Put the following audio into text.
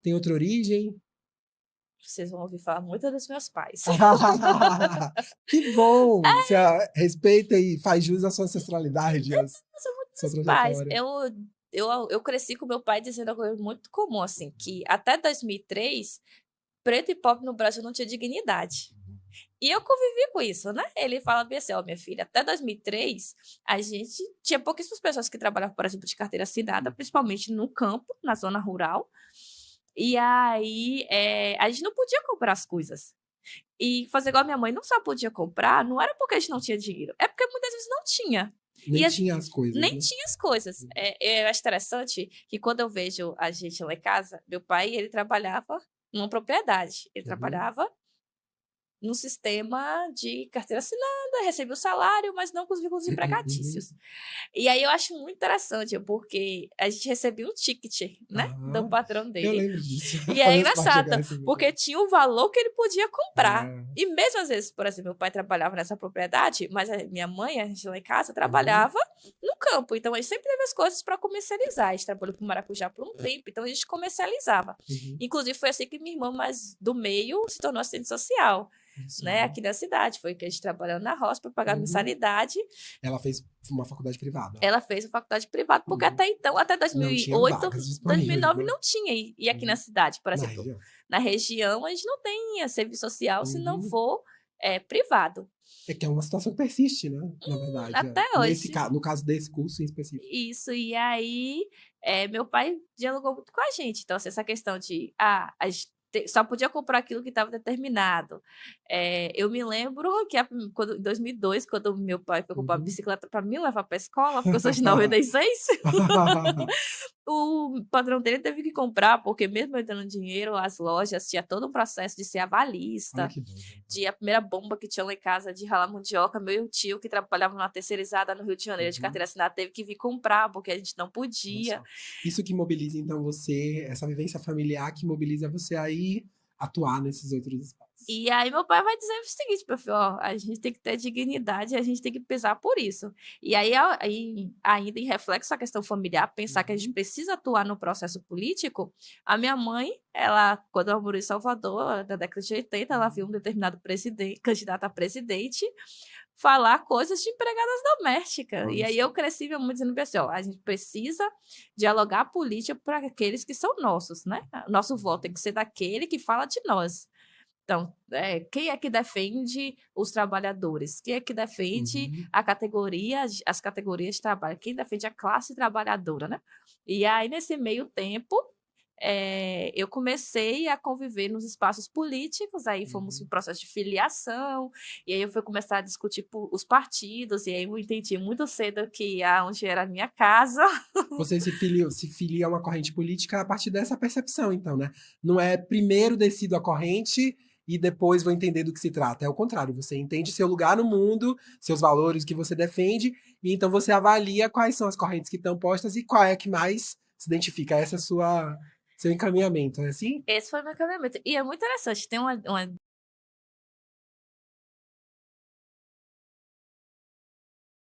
Tem outra origem? Vocês vão ouvir falar muito dos meus pais. Que bom! Você respeita e faz jus à sua ancestralidade, à São muito sua meus pais. trajetória. Eu cresci com meu pai dizendo uma coisa muito comum, assim, que até 2003, preto e pobre no Brasil não tinha dignidade. E eu convivi com isso, né? Ele fala bem assim, ó, minha filha, até 2003, a gente tinha pouquíssimas pessoas que trabalhavam, por exemplo, de carteira assinada, principalmente no campo, na zona rural. E aí, a gente não podia comprar as coisas. E fazer igual a minha mãe não só podia comprar, não era porque a gente não tinha dinheiro, é porque muitas vezes não tinha. Nem E tinha as coisas, nem né? tinha as coisas. Eu acho interessante que quando eu vejo a gente lá em casa, meu pai, ele trabalhava numa propriedade. Ele Uhum. trabalhava num sistema de carteira assinada, recebia o salário, mas não com os vínculos Uhum. empregatícios. E aí eu acho muito interessante, porque a gente recebia um ticket, né, do Aham. patrão Eu dele. lembro disso. E é Meus pais chegaram engraçado, a receber porque também. tinha o valor que ele podia comprar. É. E mesmo às vezes, por exemplo, meu pai trabalhava nessa propriedade, mas a minha mãe, a gente lá em casa, Uhum. trabalhava no campo. Então a gente sempre teve as coisas para comercializar. A gente trabalhou com maracujá por um tempo, então a gente comercializava. Uhum. Inclusive, foi assim que minha irmã mais do meio se tornou assistente social, Isso. né, aqui da cidade. Foi que a gente trabalhando na roça para pagar Uhum. mensalidade. Ela fez uma faculdade privada. Ela fez a faculdade privada, porque Uhum. até então, até Não tinha 2008, vagas disponíveis, 2009 né? não tinha. E aqui na Uhum. cidade, por Na exemplo, região. na região, a gente não tem serviço social se não Uhum. for privado. É que é uma situação que persiste, né? Na verdade. Até Nesse hoje. caso, no caso desse curso em específico. Isso, e aí meu pai dialogou muito com a gente. Então, assim, essa questão de a gente só podia comprar aquilo que estava determinado. Eu me lembro que quando, em 2002, quando meu pai foi comprar uma Uhum. bicicleta para me levar para a escola, porque eu sou de 96, o patrão dele teve que comprar, porque mesmo eu dando dinheiro, as lojas tinha todo um processo de ser Olha avalista, que doido. de a primeira bomba que tinha lá em casa de ralar mandioca, meu tio, que trabalhava numa terceirizada no Rio de Janeiro, de Uhum. carteira assinada, teve que vir comprar, porque a gente não Olha podia. só. Isso que mobiliza, então, você, essa vivência familiar que mobiliza você a ir atuar nesses outros espaços. E aí meu pai vai dizer o seguinte, meu filho, ó, a gente tem que ter dignidade, a gente tem que pesar por isso. E aí, ainda em reflexo à questão familiar, pensar que a gente Uhum. precisa atuar no processo político, a minha mãe, ela, quando ela morou em Salvador, na década de 80, ela viu um determinado presidente, candidato a presidente, falar coisas de empregadas domésticas. E Olha aí só. eu cresci muito dizendo para assim, ó, a gente precisa dialogar a política para aqueles que são nossos, né? Nosso voto tem Uhum. que ser daquele que fala de nós. Então, quem é que defende os trabalhadores? Quem é que defende Uhum. as categorias de trabalho? Quem defende a classe trabalhadora, né? E aí, nesse meio tempo, eu comecei a conviver nos espaços políticos, aí fomos Uhum. no processo de filiação, e aí eu fui começar a discutir os partidos, e aí eu entendi muito cedo que aonde era a minha casa. Você se filia a uma corrente política a partir dessa percepção, então, né? Não é primeiro decido a corrente e depois vou entender do que se trata. É o contrário, você entende seu lugar no mundo, seus valores que você defende, e então você avalia quais são as correntes que estão postas e qual é a que mais se identifica. Essa é a seu encaminhamento, é assim? Esse foi o meu caminhamento. E é muito interessante, tem uma